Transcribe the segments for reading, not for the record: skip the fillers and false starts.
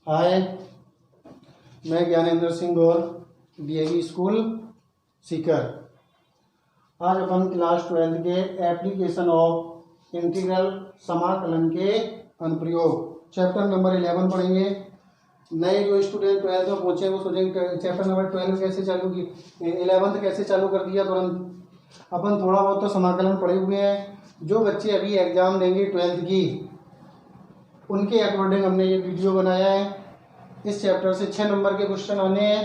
हाय, मैं ज्ञानेंद्र सिंह गौर, DAV school Sikar. आज अपन class 12 के एप्लीकेशन ऑफ इंटीग्रल समाकलन के अनुप्रयोग चैप्टर नंबर 11 पढ़ेंगे। नए जो स्टूडेंट 12th में पहुंचे वो सोचेंगे चैप्टर नंबर 12 कैसे चालू की 11th कैसे चालू कर दिया तुरंत। अपन थोड़ा बहुत तो समाकलन पढ़े हुए हैं। जो बच्चे अभी एग्जाम देंगे 12th की, उनके अकॉर्डिंग हमने ये वीडियो बनाया है। इस चैप्टर से 6 नंबर के क्वेश्चन आने हैं,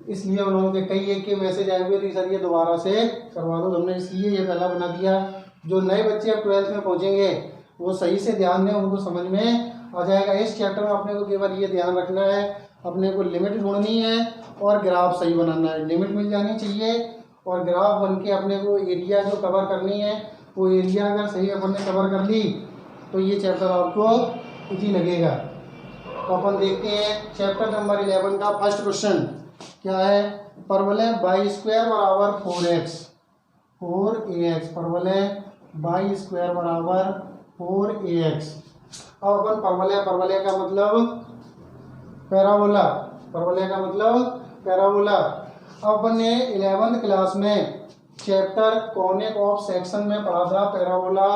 इसलिए उन्होंने कई एक के मैसेज आए हुए थे सर ये दोबारा से करवा दो, हमने इसलिए ये पहला बना दिया। जो नए बच्चे अब 12th में पहुंचेंगे वो सही से ध्यान दें, उनको समझ में आ जाएगा। इस चैप्टर में अपने को केवल ये ध्यान रखना है, अपने को लिमिट ढूंढनी है और ग्राफ सही बनाना है। लिमिट मिल जानी चाहिए और ग्राफ बन के अपने को एरिया जो कवर करनी है वो एरिया अगर सही अपन ने कवर कर ली तो ये चैप्टर आपको इजी लगेगा। तो अपन देखते हैं चैप्टर नंबर 11 का फर्स्ट क्वेश्चन क्या है। परवलय बाई स्क्वायर बराबर 4x 4ax, परवलय बाई स्क्वायर बराबर 4ax। अब अपन परवलय का मतलब पैराबोला, परवलय का मतलब पैराबोला। अब अपन ने 11th क्लास में चैप्टर कॉनिक ऑफ सेक्शन में पढ़ा था, parabola,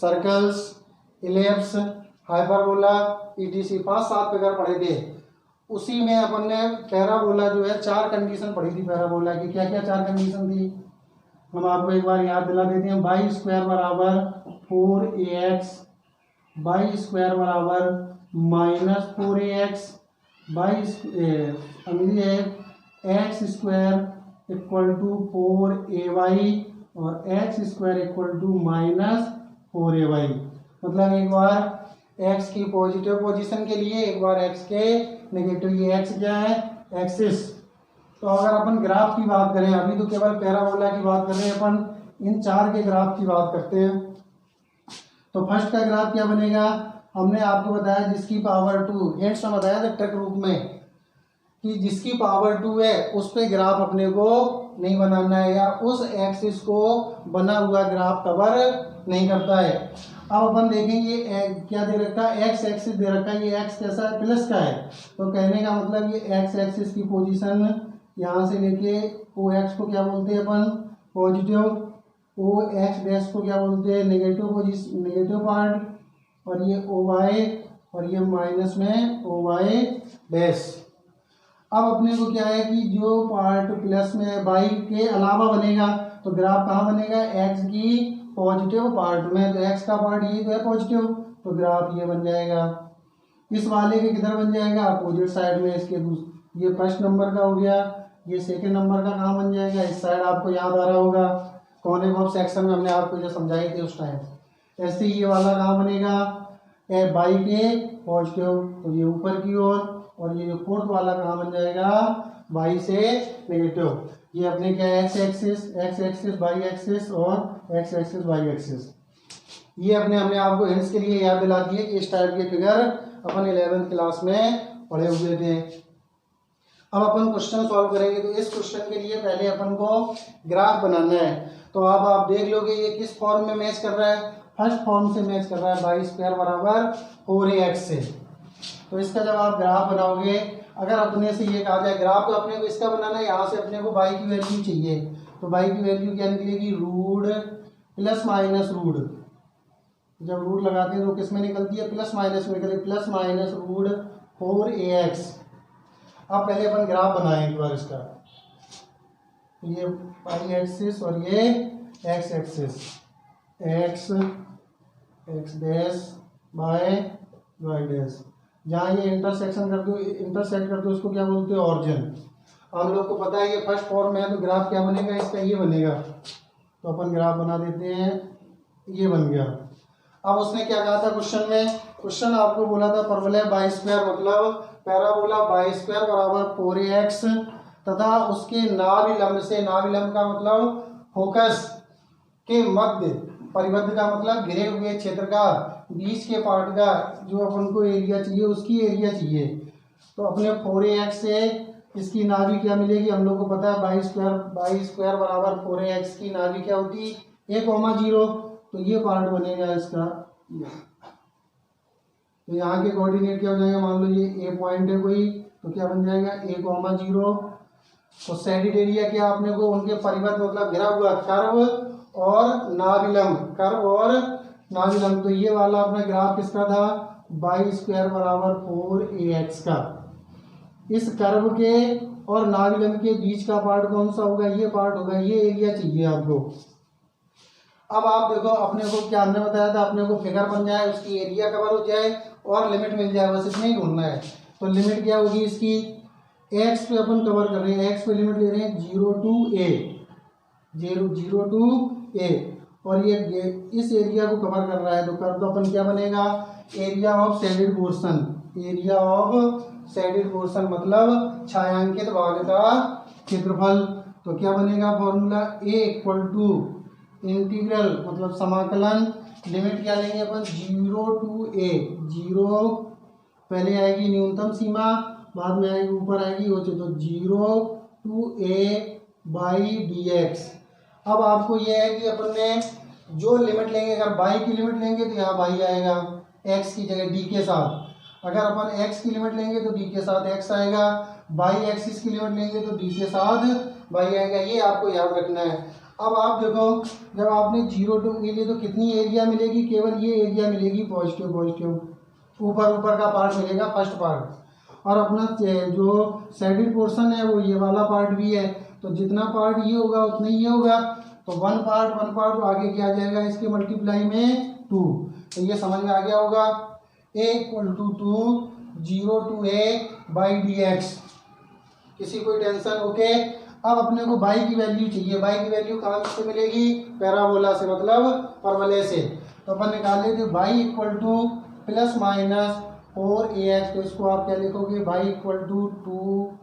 circles, ellipse, hyperbola, etc 5-7 प्रकार पढ़े थे। उसी में अपन ने पैराबोला जो है 4 कंडीशन पढ़ी थी पैराबोला की। क्या क्या 4 कंडीशन थी हम आपको एक बार याद दिला देते हैं। बाई स्क्वायर बराबर 4ax, बाई स्क्वायर बराबर -4ax, y x square equal to 4ay और x square equal to -4ay। मतलब एक बार x की पॉजिटिव पोजीशन के लिए, एक बार x के नेगेटिव। ये x क्या है, एक्सिस। तो अगर अपन ग्राफ की बात करें, अभी तो केवल पैराबोला की बात कर रहे हैं, अपन इन 4 के ग्राफ की बात करते हैं। तो फर्स्ट का ग्राफ क्या बनेगा, हमने आपको बताया जिसकी पावर 2, हिंट्स में बताया था ट्रिक रूप में कि जिसकी पावर 2 है उस पे ग्राफ अपने को नहीं बनाना है या उस एक्सिस को बना हुआ ग्राफ कवर नहीं करता है। अब अपन देखेंगे क्या दे रखा है, एक्स एक्सिस दे रखा है। ये एक्स कैसा है, प्लस का है। तो कहने का मतलब ये एक्स एक्सिस की पोजीशन यहाँ से लेके ओ एक्स को क्या बोलते हैं अपन, पॉजिटिव, ओ एक्स डैश को क्या बोलते हैं, नेगेटिव पोजीशन, नेगेटिव पार्ट, और ये ओ वाई और ये माइनस में ओ वाई डैश। अब अपने को क्या है कि जो पार्ट प्लस में बाई के अलावा बनेगा तो ग्राफ कहाँ बनेगा, एक्स की पॉजिटिव पार्ट में। तो एक्स का पार्ट ये तो है पॉजिटिव, तो ग्राफ ये बन जाएगा। इस वाले के किधर बन जाएगा, अपोजिट साइड में। इसके ये फर्स्ट नंबर का हो गया, ये सेकंड नंबर का कहाँ बन जाएगा, इस साइड। आपको याद आ रहा होगा कॉनिक ऑफ सेक्शन में हमने आपको जो समझाई थी उस टाइम। ऐसे ये वाला कहाँ बनेगा, बाई के पॉजिटिव, तो ये ऊपर की ओर। और ये जो फोर्थ वाला कहाँ बन जाएगा, बाई से नेगेटिव। ये अपने क्या है, एक्स एक्सिस बाई एक्सिस और एक्स एक्सिस बाई एक्सिस। ये हमने आपको हिंट्स के लिए याद दिला दिए कि इस टाइप के फिगर अपन 11th क्लास में पढ़े हुए थे। अब अपन क्वेश्चन सॉल्व करेंगे। तो इस क्वेश्चन के लिए पहले अपन को ग्राफ बनाना है। तो अब आप देख लोगे ये किस फॉर्म में मैच कर रहा है, फर्स्ट फॉर्म से मैच कर रहा है, बाई स्क्वायर बराबर 4ax से। तो इसका जब आप ग्राफ बनाओगे, अगर अपने से ये कहा जाए ग्राफ, तो अपने को इसका बनाना है, यहाँ से अपने को बाई की वैल्यू चाहिए। तो बाई की वैल्यू क्या निकलेगी, रूट प्लस माइनस रूट। जब रूट लगाते हैं तो किस में निकलती है, प्लस माइनस में निकलती है, प्लस माइनस रूट 4ax। अब पहले अपन ग्राफ बनाएं एक बार इसका। ये बाई एक्सिस और ये x axis, x dash by y dash. जहाँ ये इंटरसेक्शन कर दो, इंटरसेक्ट कर दो, उसको क्या बोलते हैं, ऑरिजिन। हम लोग को पता है ये फर्स्ट फॉर्म में है, तो ग्राफ क्या बनेगा, इसका ये बनेगा। तो अपन ग्राफ बना देते हैं, ये बन गया। अब उसने क्या कहा था क्वेश्चन में, क्वेश्चन आपको बोला था परवलय बाई स्क्वायर, मतलब पैराबोला बाई स्क्वायर बराबर 4ax तथा उसके नाभिलंब से, नाभिलंब का मतलब फोकस के मध्य, परिबद्ध का मतलब घिरे हुए क्षेत्र का, बीच के पार्ट का जो अपन को एरिया चाहिए उसकी एरिया चाहिए। तो अपने 4ax से इसकी नाभि क्या मिलेगी, हम लोग को पता है बाई स्क्वायर बराबर 4ax की नाभि क्या होती है, a, 0। तो ये पार्ट बनेगा इसका, तो यहाँ के कोऑर्डिनेट क्या हो जाएगा, मान लो ये ए पॉइंट है कोई, तो क्या बन जाएगा a,0। तो सैडिड एरिया क्या आपने को उनके परिबद्ध मतलब घिरा हुआ कर्व और नाभिलंब, कर्व और नाभिलंब। तो ये वाला अपना ग्राफ किसका था, y स्क्वायर बराबर 4ax का। इस कर्व के और नाभिलंब के बीच का पार्ट कौन सा होगा, ये पार्ट होगा, ये एरिया चाहिए आपको। अब आप देखो अपने को क्या हमने बताया था, अपने को फिगर बन जाए, उसकी एरिया कवर हो जाए और लिमिट मिल जाए, बस इतना ही ढूंढना है। तो लिमिट क्या होगी इसकी, एक्स पे अपन कवर कर रहे हैं, एक्स पे लिमिट ले रहे हैं 0 to a, 0 to a, और ये इस एरिया को कवर कर रहा है। तो कर दो अपन, क्या बनेगा, area of shaded portion, area of shaded portion मतलब छायांकित भाग का क्षेत्रफल। तो क्या बनेगा formula, a equal to integral मतलब समाकलन, लिमिट क्या लेंगे अपन 0 to a, 0 पहले आएगी न्यूनतम सीमा, बाद में आएगी ऊपर आएगी वो, तो 0 to a बाई dx। अब आपको ये है कि अपन ने जो लिमिट लेंगे, अगर बाई की लिमिट लेंगे तो यहाँ बाई आएगा x की जगह d के साथ, अगर अपन x की लिमिट लेंगे तो d के साथ x आएगा, बाई एक्सिस की लिमिट लेंगे तो d के साथ बाई आएगा, ये आपको याद रखना है। अब आप देखो जब आपने 0 to के लिए तो कितनी एरिया मिलेगी, केवल ये एरिया मिलेगी पॉजिटिव पॉजिटिव, ऊपर ऊपर का पार्ट मिलेगा फर्स्ट पार्ट, और अपना जो सैडिड पोर्शन है वो ये वाला पार्ट भी है, तो जितना पार्ट ये होगा उतना ही ये होगा, तो वन पार्ट आगे क्या आ जाएगा इसके मल्टीप्लाई में 2। तो ये समझ में आ गया होगा, a equal to 2 0 to a by dx, किसी कोई टेंशन, ओके। अब अपने को बाई की वैल्यू चाहिए, बाई की वैल्यू कहाँ से मिलेगी, पैराबोला से मतलब परवलय से। तो अपन निकाले थे y equal to plus minus 4ax, तो इसको आप क्या लिखोगे, y equal to 2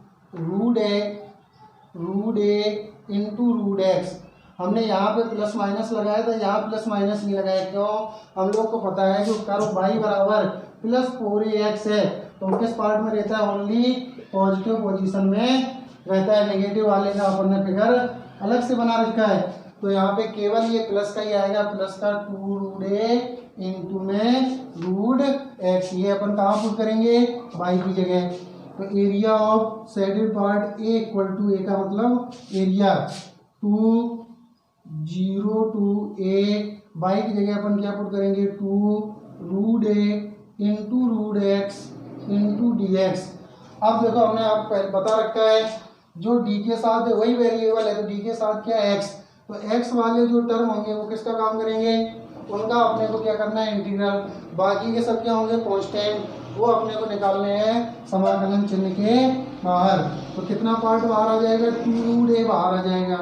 root A into root x. हमने यहाँ पे प्लस माइनस लगाया था, यहाँ प्लस माइनस नहीं लगाया, क्यों, हम लोग को पता है कि कर्व बाई बराबर प्लस 4ax है, तो किस पार्ट में रहता है, ओनली पॉजिटिव पोजीशन में रहता है, नेगेटिव वाले का अपन ने फिगर अलग से बना रखा है। तो यहाँ पे केवल ये प्लस का ही आएगा, प्लस का 2 रूट ए इंटू में रूट एक्स, ये अपन कहाँ पुट करेंगे, बाई की जगह। तो area of shaded part A equal to, A का मतलब एरिया, 2 0 to a, बाई की जगह अपन क्या पुट करेंगे 2 रूट ए into root X into D X. अब देखो हमने आप बता रखा है जो डी के साथ है वही वेरिएबल है, तो डी के साथ क्या है एक्स, तो एक्स वाले जो टर्म होंगे वो किसका काम करेंगे, उनका अपने को क्या करना है इंटीग्रल, बाकी के सब क्या होंगे कांस्टेंट, वो अपने को निकालने हैं समाकलन चिन्ह के बाहर। तो कितना पार्ट बाहर आ जाएगा, 2 रूट ए बाहर आ जाएगा,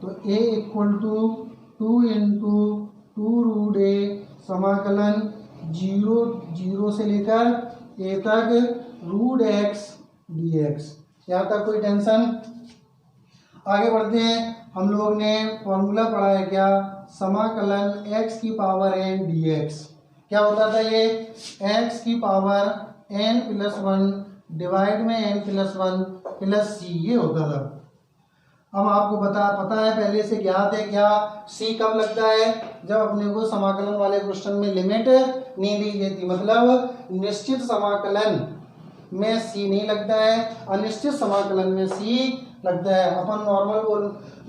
तो a equal to 2 into 2 root A समाकलन 0 से लेकर a तक रूट एक्स डी एक्स। यहाँ तक कोई टेंशन, आगे बढ़ते हैं। हम लोग ने फॉर्मूला पढ़ा है क्या, समाकलन x की पावर n dx। क्या होता था ये, x की पावर n प्लस 1 डिवाइड में n प्लस 1 प्लस c, ये होता था। अब आपको पता है पहले से ज्ञात है क्या, c कब लगता है, जब अपने को समाकलन वाले क्वेश्चन में लिमिट नहीं दी गई थी, मतलब निश्चित समाकलन में c नहीं लगता है, अनिश्चित समाकलन में c लगता है। अपन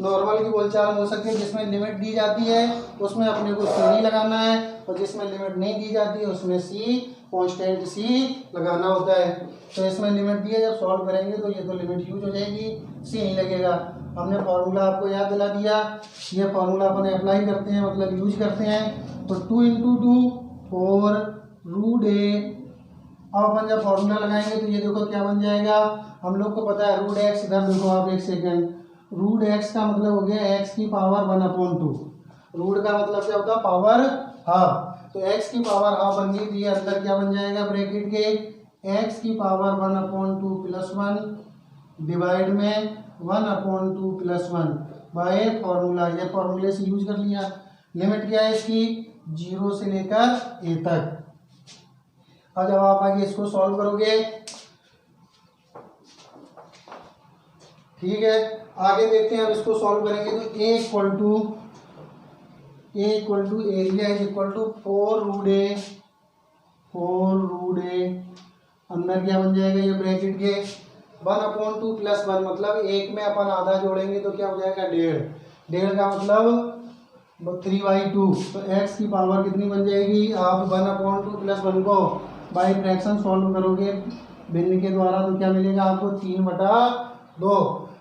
नॉर्मल की बोलचाल हो सकती है, जिसमें लिमिट दी जाती है उसमें अपने को c नहीं लगाना है, और जिसमें लिमिट नहीं दी जाती है उसमें c कांस्टेंट c लगाना होता है। तो इसमें लिमिट दी है, जब सॉल्व करेंगे तो ये तो लिमिट यूज हो जाएगी, c नहीं लगेगा। हमने फार्मूला आपको याद दिला दिया, ये फार्मूला अपन अप्लाई करते हैं मतलब यूज करते हैं। तो 2 इंटू 2 4 रूट ए, अब अपन जब फॉर्मूला लगाएंगे तो ये देखो क्या बन जाएगा, हम लोग को पता है रूट एक्स, इधर देखो आप एक सेकेंड, रूट एक्स का मतलब हो गया एक्स की पावर 1/2, रूट का मतलब क्या होता है पावर हाफ, तो एक्स की पावर हाफ बन गई, तो ये अंदर क्या बन जाएगा ब्रैकेट के एक्स की पावर 1/2 प्लस 1 डिवाइड में 1/2 प्लस 1 बाय फॉर्मूला, ये फॉर्मूले से यूज कर लिया। लिमिट क्या है इसकी, 0 से लेकर a तक। अब जब आप आगे इसको सॉल्व करोगे, ठीक है, आगे देखते हैं। अब इसको सॉल्व करेंगे तो a equal to area is equal to 4 root a 4√a, अंदर क्या बन जाएगा ये ब्रैकेट के 1/2 प्लस 1, मतलब एक में अपन आधा जोड़ेंगे तो क्या हो जाएगा 1.5, 1.5 का मतलब 3/2। तो x की पावर कितनी बन जाएगी, आप 1/2 प्लस 1 को बाई फ्रैक्शन सॉल्व करोगे भिन्न के द्वारा तो क्या मिलेगा आपको 3/2।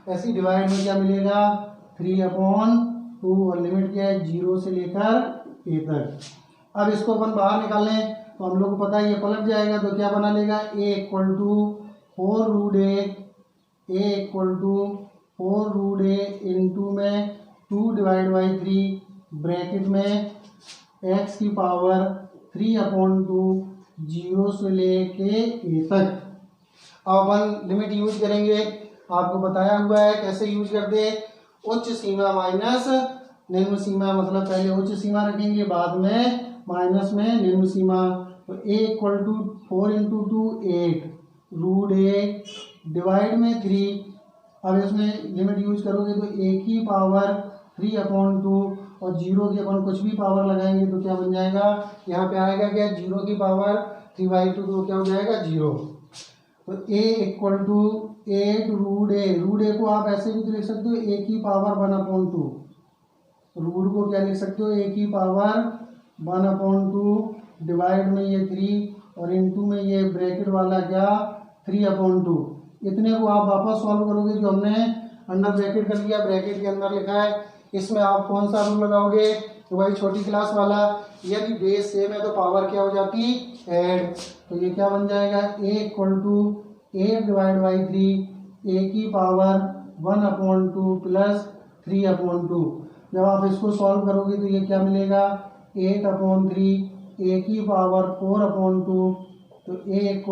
ऐसी डिवाइड में क्या मिलेगा 3/2, और लिमिट क्या है 0 से लेकर a तक। अब इसको अपन बाहर निकालें तो हम लोग को पता है ये पलट जाएगा, तो क्या बना लेगा a = 4√a, इंटू में 2/3 ब्रैकेट में x की पावर 3/2, 0 से लेके a तक। अब अपन लिमिट यूज करेंगे, आपको बताया हुआ है कैसे यूज करते हैं, उच्च सीमा माइनस निम्न सीमा, मतलब पहले उच्च सीमा रखेंगे बाद में माइनस में निम्न सीमा। तो a = 4 × 2 8√a डिवाइड में 3। अब इसमें लिमिट यूज करोगे तो a की पावर 3/2 और 0 की अपन कुछ भी पावर लगाएंगे तो क्या बन जाएगा, यहाँ पे आएगा क्या 0 की पावर 3/2 तो क्या हो जाएगा 0। तो a = 8√a को आप ऐसे भी तो लिख सकते हो a की पावर 1/2, रूट को क्या लिख सकते हो a की पावर 1/2 डिवाइड में ये 3 और इनटू में ये ब्रैकेट वाला क्या 3/2। इतने को आप वापस सॉल्व करोगे, जो हमने अंडर ब्रैकेट कर लिया ब्रैकेट के अंदर लिखा है, इसमें आप कौन सा रूल लगाओगे, तो भाई छोटी क्लास वाला, यदि बेस सेम है तो पावर क्या हो जाती ऐड। तो ये क्या बन जाएगा a = 8/3, a की पावर 1/2 प्लस 3/2। जब आप इसको सॉल्व करोगे तो ये क्या मिलेगा 8/3, a की पावर 4/2, तो a =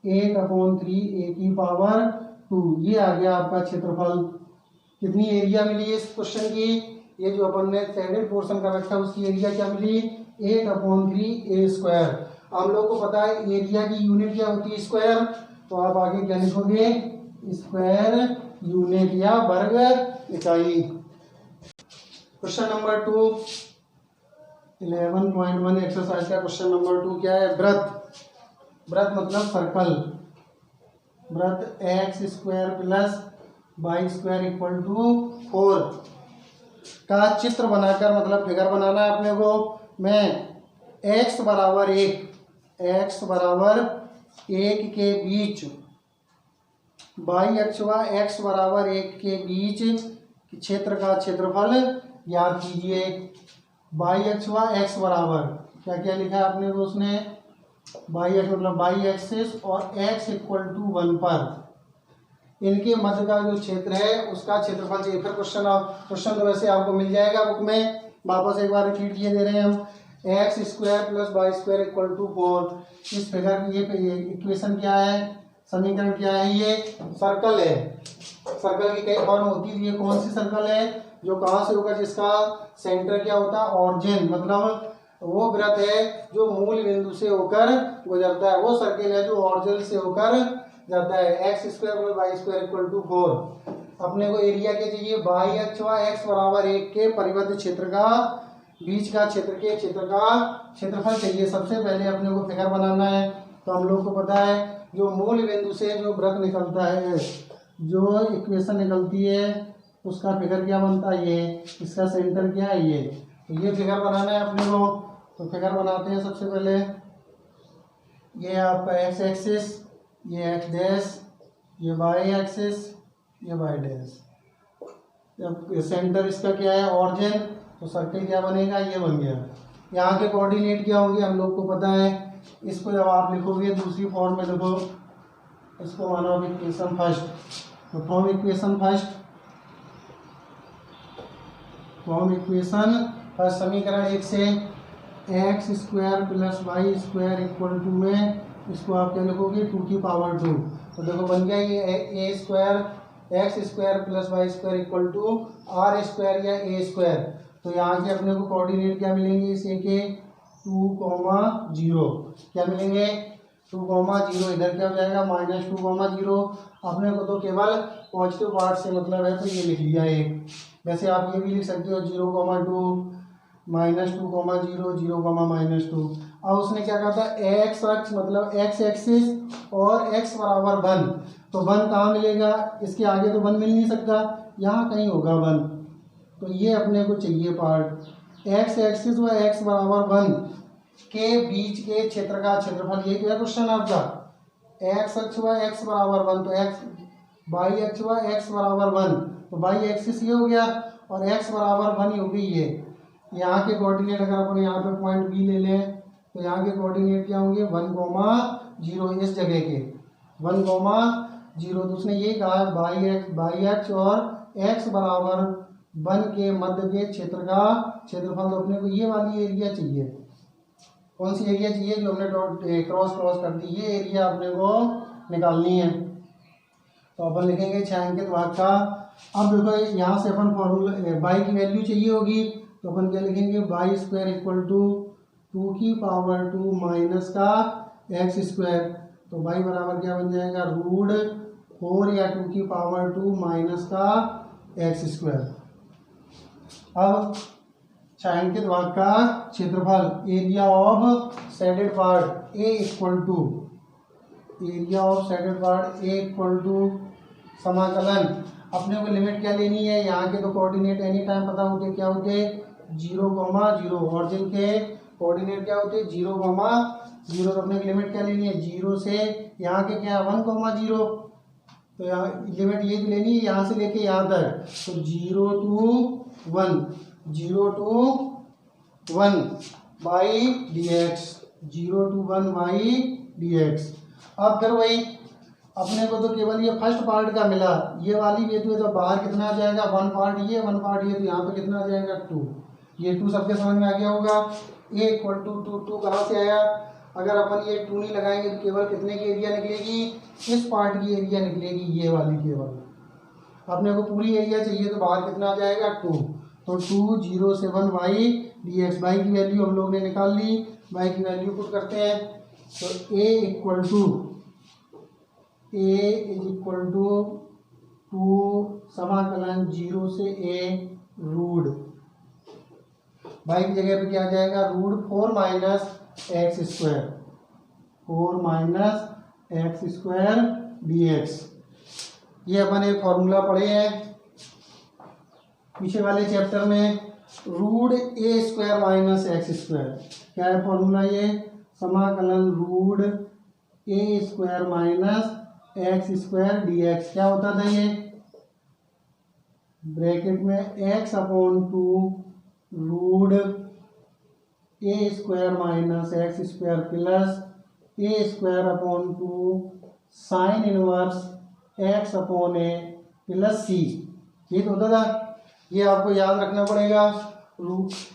8/3, a की पावर 2। ये आ गया आपका क्षेत्रफल। कितनी एरिया मिली इस क्वेश्चन की, ये जो अपन ने शेडेड पोर्शन का रखा उसकी एरिया क्या मिली 8/3a²। हम लोग को पता है एरिया की यूनिट क्या होती है स्क्वायर, तो आप आगे क्या लिखोगे स्क्वायर यूनिट या वर्ग इकाई। क्वेश्चन नंबर 2 11.1 एक्सरसाइज का क्वेश्चन नंबर 2 क्या है, व्रत मतलब सर्कल, व्रत x² + y² = 4 का चित्र बनाकर, मतलब फिगर बनाना है अपने को। मैं x = 1 के बीच, y अक्ष व x = 1 के बीच क्षेत्र का क्षेत्रफल याद कीजिए। y अक्ष व x बराबर क्या क्या लिखा है आपने को, उसने y अक्ष मतलब y एक्सिस और x = 1 पर इनके मध्य का जो क्षेत्र है उसका क्षेत्रफल चाहिए। फिर क्वेश्चन तो वैसे आपको मिल जाएगा बुक में, वापस एक बार रिपीट किए दे रहे हैं हम। x² + y² = 4। इस फिगर की ये इक्वेशन क्या है, समीकरण क्या है, ये सर्कल है। सर्कल की कई फॉर्म होती है, ये कौन सी सर्कल है जो कहाँ से होकर, जिसका सेंटर क्या होता है ऑरिजिन, मतलब वो वृत्त है जो मूल बिंदु से होकर गुजरता है, वो सर्कल है जो ऑरिजिन से होकर जाता है। x² + y² = 4। अपने को एरिया क्या चाहिए, y अक्ष व x = 1 के परिबद्ध क्षेत्र का बीच का क्षेत्र का क्षेत्रफल चाहिए। सबसे पहले अपने को फिगर बनाना है, तो हम लोग को पता है जो मूल बिंदु से जो वृत्त निकलता है, जो इक्वेशन निकलती है उसका फिगर क्या बनता है, ये इसका सेंटर क्या है ये। तो ये फिगर बनाना है अपने को, तो फिगर बनाते हैं। सबसे पहले ये आपका x एक्सिस, ये x', ये y एक्सिस, ये y'। जब सेंटर इसका क्या है ऑरिजिन, तो सर्कल क्या बनेगा, ये बन गया। यहाँ के कोऑर्डिनेट क्या होंगे हम लोग को पता है। इसको जब आप लिखोगे दूसरी फॉर्म में लिखो, इसको मानो इक्वेशन फर्स्ट, तो फॉर्म इक्वेशन फर्स्ट समीकरण 1 से x² + y² = में इसको आप क्या लिखोगे 2 की पावर 2। तो देखो बन गया ये a² x² + y² = r² या a²। तो यहाँ के अपने को कोऑर्डिनेट क्या मिलेंगे इस a के 2, 0 क्या मिलेंगे 2, 0। इधर क्या हो जाएगा -2, 0। अपने को तो केवल पॉजिटिव पार्ट से मतलब है, तो ये लिख लिया एक। वैसे आप ये भी लिख सकते हो 0, 2, -2, 0, 0, -2। अब उसने क्या कहा था, एक्स अक्ष मतलब एक्स एक्सिस और एक्स बराबर 1, तो 1 कहाँ मिलेगा, इसके आगे तो 1 मिल नहीं सकता, यहाँ कहीं होगा 1, तो ये अपने को चाहिए पार्ट। एक्स एक्सिस व एक्स बराबर 1 के बीच के क्षेत्र का क्षेत्रफल, ये क्या क्वेश्चन आपका, एक्स अक्ष व एक्स बराबर 1, तो एक्स वाई अक्ष व एक्स बराबर 1, तो वाई एक्सिस ये हो गया और एक्स बराबर 1 हो गई ये। यहाँ के कोऑर्डिनेट अगर अपन यहाँ पे पॉइंट बी ले लें तो यहाँ के कोऑर्डिनेट क्या होंगे, 1,0 इस जगह के 1,0, तो उसने ये कहा बाई अक्ष और एक्स बराबर 1 के मध्य के क्षेत्र का क्षेत्रफल, तो अपने को ये वाली एरिया चाहिए। कौन सी एरिया चाहिए, जो हमने क्रॉस कर दी, ये एरिया अपने को निकालनी है। तो अपन लिखेंगे छायांकित भाग का। अब देखो यहाँ से अपन फॉर्मूला बाई की वैल्यू चाहिए होगी, तो अपन क्या लिखेंगे, बाई स्क्वायर इक्वल टू 2 की पावर 2 माइनस का एक्स स्क्वायर, तो बाई बराबर क्या बन जाएगा, √4 या 2 की पावर 2 माइनस का एक्स स्क्वायर। अब छायांकित भाग का क्षेत्रफल, area of shaded part A equal to समाकलन, अपने को लिमिट क्या लेनी है, यहाँ के तो कोऑर्डिनेट एनी टाइम पता होते, क्या होते 0,0, और जिनके कोऑर्डिनेट क्या होते 0,0, तो अपने को लिमिट क्या लेनी है, 0 से यहाँ के क्या 1,0, तो यहाँ लिमिट ये लेनी है यहाँ से लेके यहाँ तक, तो 0 to 1 बाई dx। अब फिर वही अपने को तो केवल ये फर्स्ट पार्ट का मिला, ये वाली वैल्यू है, तो बाहर कितना आ जाएगा, 1 पार्ट ये 1 पार्ट ये, तो यहाँ पे कितना आ जाएगा 2, ये 2 सबके समझ में आ गया होगा। ए इक्वल टू 2 कहाँ से आया, अगर अपन ये 2 नहीं लगाएंगे तो केवल कितने की एरिया निकलेगी, इस पार्ट की एरिया निकलेगी, ये वाली केवल। अपने को पूरी एरिया चाहिए तो बाहर कितना आ जाएगा 2, तो 2 0 से 1 बाई dx, बाई की वैल्यू हम लोग ने निकाल ली, बाई की वैल्यू पुट करते हैं, तो a इक्वल टू 2 समाकलन 0 से a रूट, बाई की जगह पे क्या आ जाएगा, √4 माइनस एक्स स्क्वायर dx। ये अपन एक फॉर्मूला पढ़े हैं पीछे वाले चैप्टर में, √a² माइनस एक्स स्क्वायर, क्या है फॉर्मूला, ये समाकलन √a² minus x square dx, क्या होता था ये, ब्रैकेट में x/2 √a² minus x square plus a²/2 sine inverse x/a plus c, ये तो होता था। ये आपको याद रखना पड़ेगा।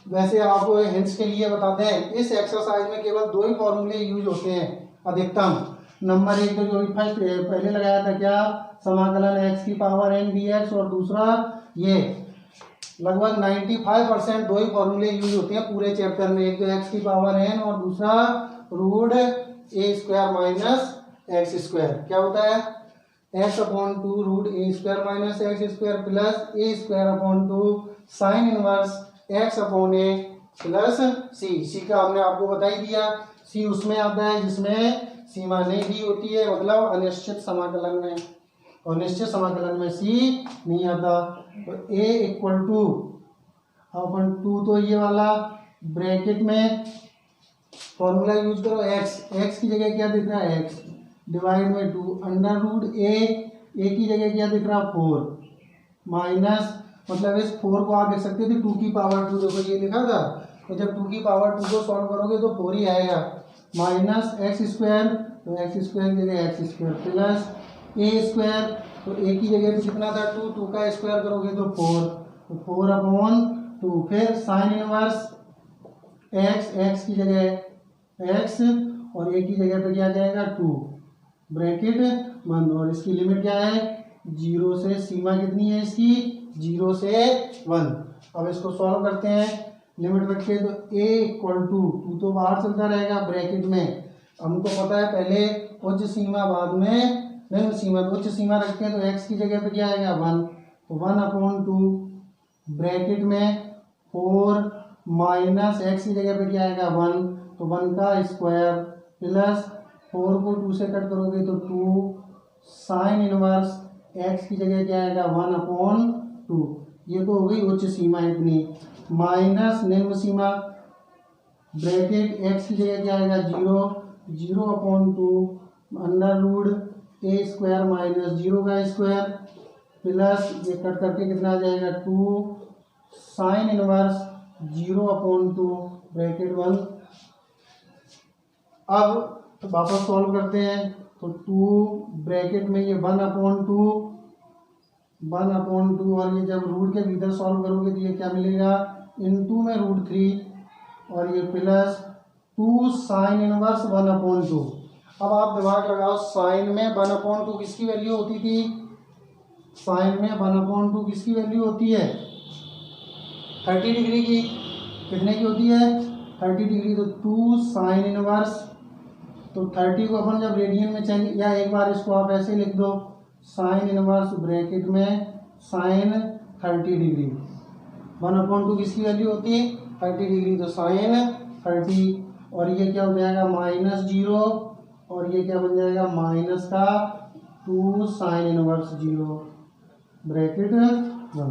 वैसे आपको हिंट्स के लिए बताते हैं, इस एक्सरसाइज में केवल 2 ही फॉर्मूले यूज होते हैं अधिकतम। नंबर 1 तो जो फर्स्ट पहले लगाया था, क्या समाकलन x की पावर n dx, और दूसरा ये लगभग 95% 2 ही फॉर्मूले यूज होते हैं पूरे चैप्टर में, एक तो x की पावर n और दूसरा √a² माइनस एक्स स्क्वायर, क्या होता है x/2 √a² minus x square plus a²/2 sine inverse x/a plus c का हमने आपको बता ही दिया। c उसमें आता है जिसमें सीमा नहीं दी होती है, मतलब अनिश्चित समाकलन में, और निश्चित समाकलन में c नहीं आता। तो a इक्वल टू अपन 2 तो ये वाला ब्रैकेट में फॉर्मूला यूज करो, x की जगह क्या दिख रहा है, x डिवाइड में 2 √a की जगह क्या दिख रहा 4 माइनस, मतलब इस 4 को आप देख सकते थे 2 की पावर 2, देखो ये लिखा था, तो जब 2 की पावर 2 को सॉल्व करोगे तो 4 ही आएगा, माइनस एक्स स्क्वायर, तो एक्स स्क्वायर की जगह एक्स स्क्वायर प्लस a², तो a की जगह पे कितना था 2 का स्क्वायर करोगे तो 4, तो 4/2, फिर साइन इनवर्स x की जगह x और a की जगह पे क्या आ जाएगा 2, ब्रैकेट बंद, और इसकी लिमिट क्या है 0 से, सीमा कितनी है इसकी 0 से 1। अब इसको सॉल्व करते हैं, लिमिट रख के, तो a इक्वल टू 2 तो बाहर चलता रहेगा ब्रैकेट में, हमको पता है पहले उच्च सीमा बाद में निम्न सीमा, तो उच्च सीमा रखते हैं तो x की जगह पे क्या आएगा 1, तो 1/2 ब्रैकेट में 4 माइनस x की जगह पे क्या आएगा 1, तो 1 का स्क्वायर प्लस 4 को 2 से कट करोगे तो 2 साइन इनवर्स x की जगह क्या आएगा 1/2। ये तो हो गई उच्च सीमा इतनी, माइनस निम्न सीमा ब्रैकेट x की जगह क्या आएगा 0/2 under root a square minus 0 का स्क्वायर प्लस ये कट करके कितना आ जाएगा 2 साइन इनवर्स 0/2 ब्रैकेट 1। अब वापस सॉल्व करते हैं तो 2 ब्रैकेट में ये 1/2 और ये जब रूट के भीतर सॉल्व करोगे तो ये क्या मिलेगा इनटू में √3 और ये प्लस 2 साइन इनवर्स 1/2। अब आप दिमाग लगाओ, साइन में 1/2 किसकी वैल्यू होती थी, साइन में 1/2 किसकी वैल्यू होती है 30 डिग्री की। कितने की होती है 30 डिग्री, तो 2 साइन इनवर्स, तो 30 को अपन जब रेडियन में चेंज, या एक बार इसको आप ऐसे लिख दो साइन इनवर्स ब्रैकेट में साइन 30 डिग्री 1/2 किसकी वैल्यू होती है 30 डिग्री, तो साइन 30 और ये क्या हो जाएगा -0 और ये क्या बन जाएगा माइनस का 2 साइन इनवर्स 0 ब्रैकेट 1।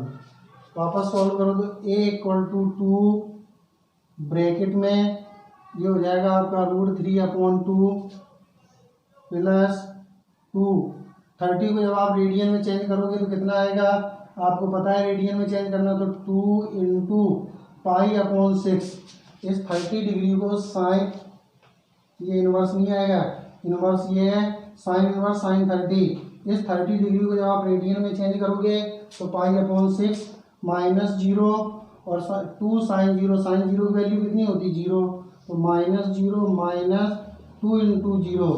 वापस सॉल्व करो तो a = 2 ब्रैकेट में ये हो जाएगा आपका √3/2 प्लस 2। 30 को जब आप रेडियन में चेंज करोगे तो कितना आएगा, आपको पता है रेडियन में चेंज करना, तो 2 × π/6। इस 30 डिग्री को साइन, ये इनवर्स नहीं आएगा, इनवर्स ये है साइन इनवर्स साइन 30। इस 30 डिग्री को जब आप रेडियन में चेंज करोगे तो π/6 -0 और 2 साइन 0 की वैल्यू कितनी होती 0, तो -0 - 2 × 0,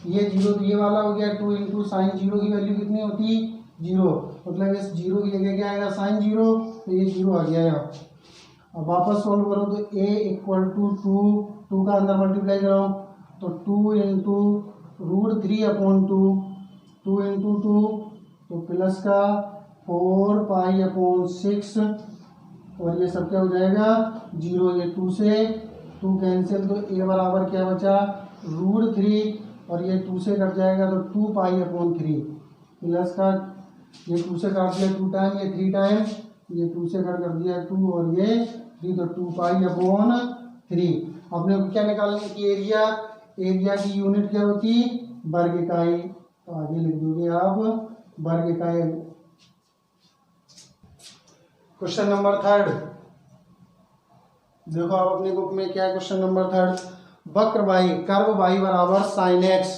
ये 0 तो ये वाला हो गया, 2 × साइन 0 की वैल्यू कितनी होती 0, मतलब इस 0 की जगह क्या आएगा साइन 0, तो ये 0 आ गया यहाँ। अब वापस सॉल्व करो तो a = 2 का अंदर मल्टीप्लाई कराओ तो 2 × √3/2 2 × 2 तो प्लस का 4π/6 और ये सब क्या हो जाएगा 0, ये 2 से 2 कैंसिल, तो a बराबर क्या बचा √3 और ये 2 से कट जाएगा तो 2π/3 प्लस का ये 2 से काट दिया 2 टाइम, ये 3 टाइम, ये 2 से कट कर दिया 2 और ये 3, तो 2π/3। अपने को क्या निकालने की एरिया की यूनिट क्या होती वर्ग इकाई, तो आगे लिख दोगे आप वर्ग इकाई। क्वेश्चन नंबर 3 देखो आप अपनी बुक में क्या है, क्वेश्चन नंबर 3 वक्र y कर्व y बराबर साइन x,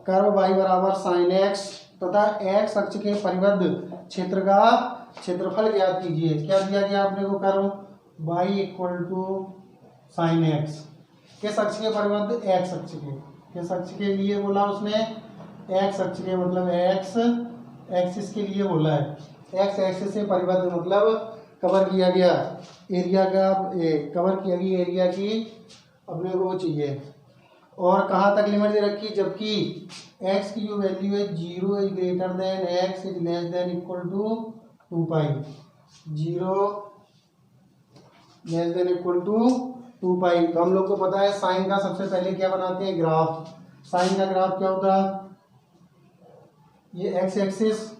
कर्व y बराबर साइन x तथा x अक्ष के परिबद्ध क्षेत्र का क्षेत्रफल ज्ञात कीजिए। क्या दिया गया आपने को, कर्व y = साइन x, किस अक्ष के परिबद्ध x अक्ष के, किस अक्ष के लिए बोला उसने x अक्ष के, मतलब x एक्सिस के लिए बोला है, x एक्सिस से परिबद्ध मतलब कवर किया गया एरिया का, कवर किया गया एरिया की अपने को वो चाहिए। और कहाँ तक लिमिट दे रखी, जबकि x की जो वैल्यू है 0 > x > 2π, 0 < 2π। तो हम लोग को पता है साइन का सबसे पहले क्या बनाते हैं ग्राफ, साइन का ग्राफ क्या होता है, ये x एक्सिस,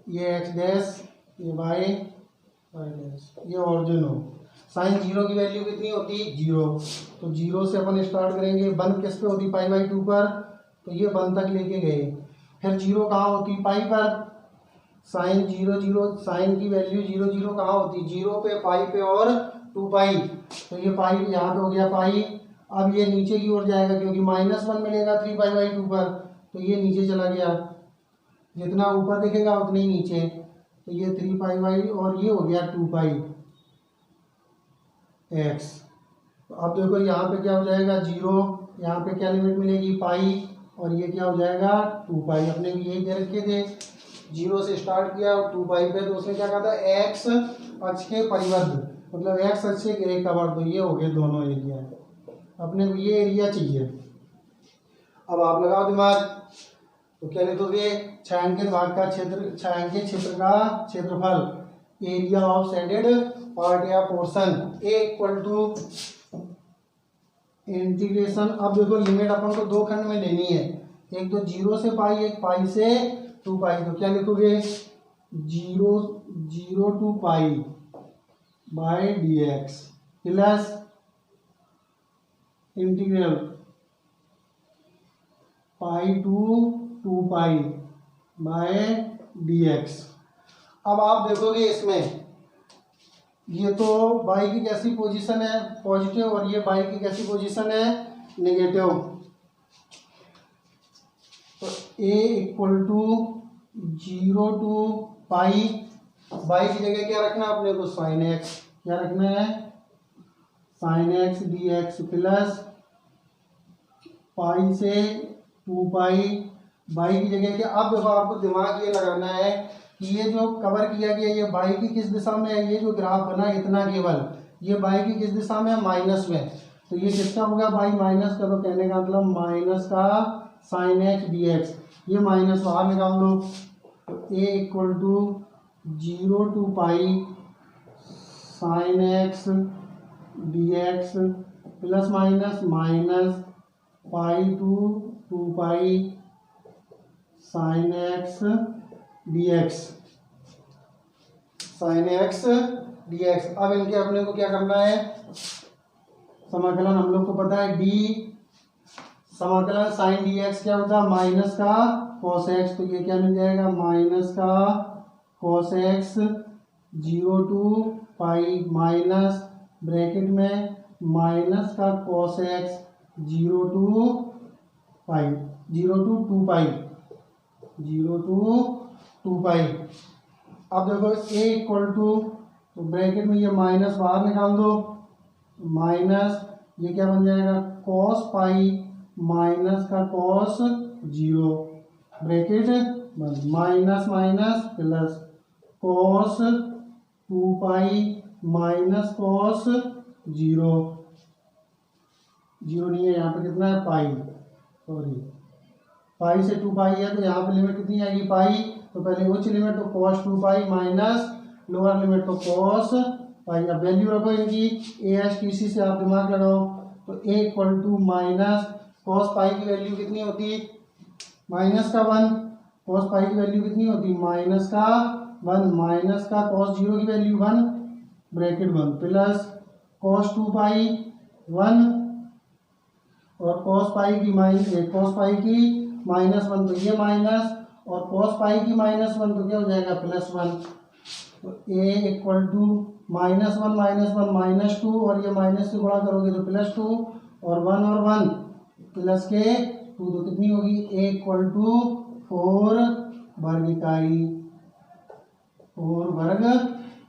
ये x डैश, ये y डैश, ये ऑरिजिन हो। साइन 0 की वैल्यू कितनी होती है 0, तो 0 से अपन स्टार्ट करेंगे, 1 किस पे होती π/2 पर, तो ये 1 तक लेके गए, फिर 0 कहाँ होती पाई पर, साइन 0 साइन की वैल्यू 0 कहाँ होती 0 पे पाई पे और 2π, तो ये पाई यहाँ पे हो गया पाई। अब ये नीचे की ओर जाएगा क्योंकि -1 मिलेगा 3π/2 पर, तो ये नीचे चला गया, जितना ऊपर दिखेगा उतने ही नीचे, तो ये 3π और ये हो गया 2π x। तो अब देखो यहाँ पे क्या हो जाएगा 0, यहाँ पे क्या लिमिट मिलेगी पाई और ये क्या हो जाएगा 2π। अपने को यही दे रखे थे, 0 से स्टार्ट किया और 2π पे, तो उसने क्या कहा था x अक्ष के परिबद्ध, मतलब x अक्ष के कवर, तो ये हो गए दोनों एरिया, अपने को ये एरिया चाहिए। अब आप लगाओ दिमाग, तो क्या लिखोगे छायांकित भाग का क्षेत्र, छायांकित क्षेत्र का क्षेत्रफल एरिया ऑफ शेडेड पार्ट या पोर्शन, a इंटीग्रेशन, अब देखो लिमिट अपन को दो खंड में लेनी है, एक तो 0 से पाई, एक पाई से 2 पाई। तो क्या लिखोगे 0 to pi by dx plus integral pi to 2 pi by dx। अब आप देखोगे इसमें ये तो बाई की कैसी पोजीशन है पॉजिटिव, और ये बाई की कैसी पोजीशन है नेगेटिव। तो a equal to 0 to pi, by की जगह क्या रखना है अपने को साइन एक्स, क्या रखना है sign X D X plus pi से 2 पाई, बाई की जगह क्या। अब देखो आपको दिमाग ये लगाना है कि ये जो कवर किया गया ये बाई की किस दिशा में है, ये जो ग्राफ बना इतना केवल ये बाई की किस दिशा में है माइनस में। तो ये किसका होगा बाई माइनस का, तो कहने का मतलब माइनस का साइन एक्स डी एक्स, ये माइनस बाहर निकाल लो। तो A equal to 0 to pi sine X D X plus minus minus pi to 2 pi sine X D X, sine X D X. अब इनके अपने को क्या करना है समाकलन, हम लोग को पता है डी समाकलन साइन डी एक्स क्या होता है माइनस का कॉस एक्स। तो ये क्या मिल जाएगा माइनस का cos x 0 to pi minus bracket में माइनस का cos x 0 to pi 0 to 2 pi 0 to 2 pi. अब देखो a इक्वल टू, तो ब्रैकेट में ये माइनस बाहर निकाल दो, माइनस ये क्या बन जाएगा कॉस पाई माइनस का cos 0 bracket minus minus plus cos 2 pi minus cos 0 नहीं है यहाँ पे कितना है पाई, सॉरी पाई से 2 पाई है, तो यहाँ पे लिमिट कितनी आएगी पाई। तो पहले उच्च लिमिट तो cos 2 pi minus lower limit तो cos पाई। अब वैल्यू रखो इनकी ए एस टी सी से आप दिमाग लगाओ। तो a equal to minus cos pi की वैल्यू कितनी होती माइनस का 1, cos पाई की वैल्यू कितनी होती माइनस का 1 माइनस का cos 0 की वैल्यू 1 ब्रैकेट 1 प्लस cos 2 पाई 1 और cos पाई की माइनस 1 तो ये माइनस, और cos पाई की माइनस 1 तो क्या हो जाएगा प्लस 1। तो a equal to minus 1 minus 2 और ये माइनस से गुणा करोगे तो प्लस 2 और 1 प्लस के 2 तो कितनी होगी a इक्वल टू 4 वर्ग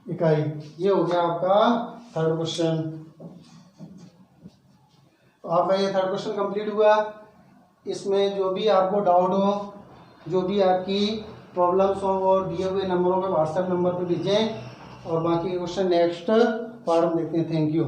इकाई। ये हो गया आपका थर्ड क्वेश्चन। तो आपका ये थर्ड क्वेश्चन कंप्लीट हुआ। इसमें जो भी आपको डाउट हो, जो भी आपकी प्रॉब्लम्स हो, वो दिए हुए नंबरों पे व्हाट्सएप नंबर पे भेजें, और बाकी क्वेश्चन नेक्स्ट पार्ट में देखते हैं। Thank you.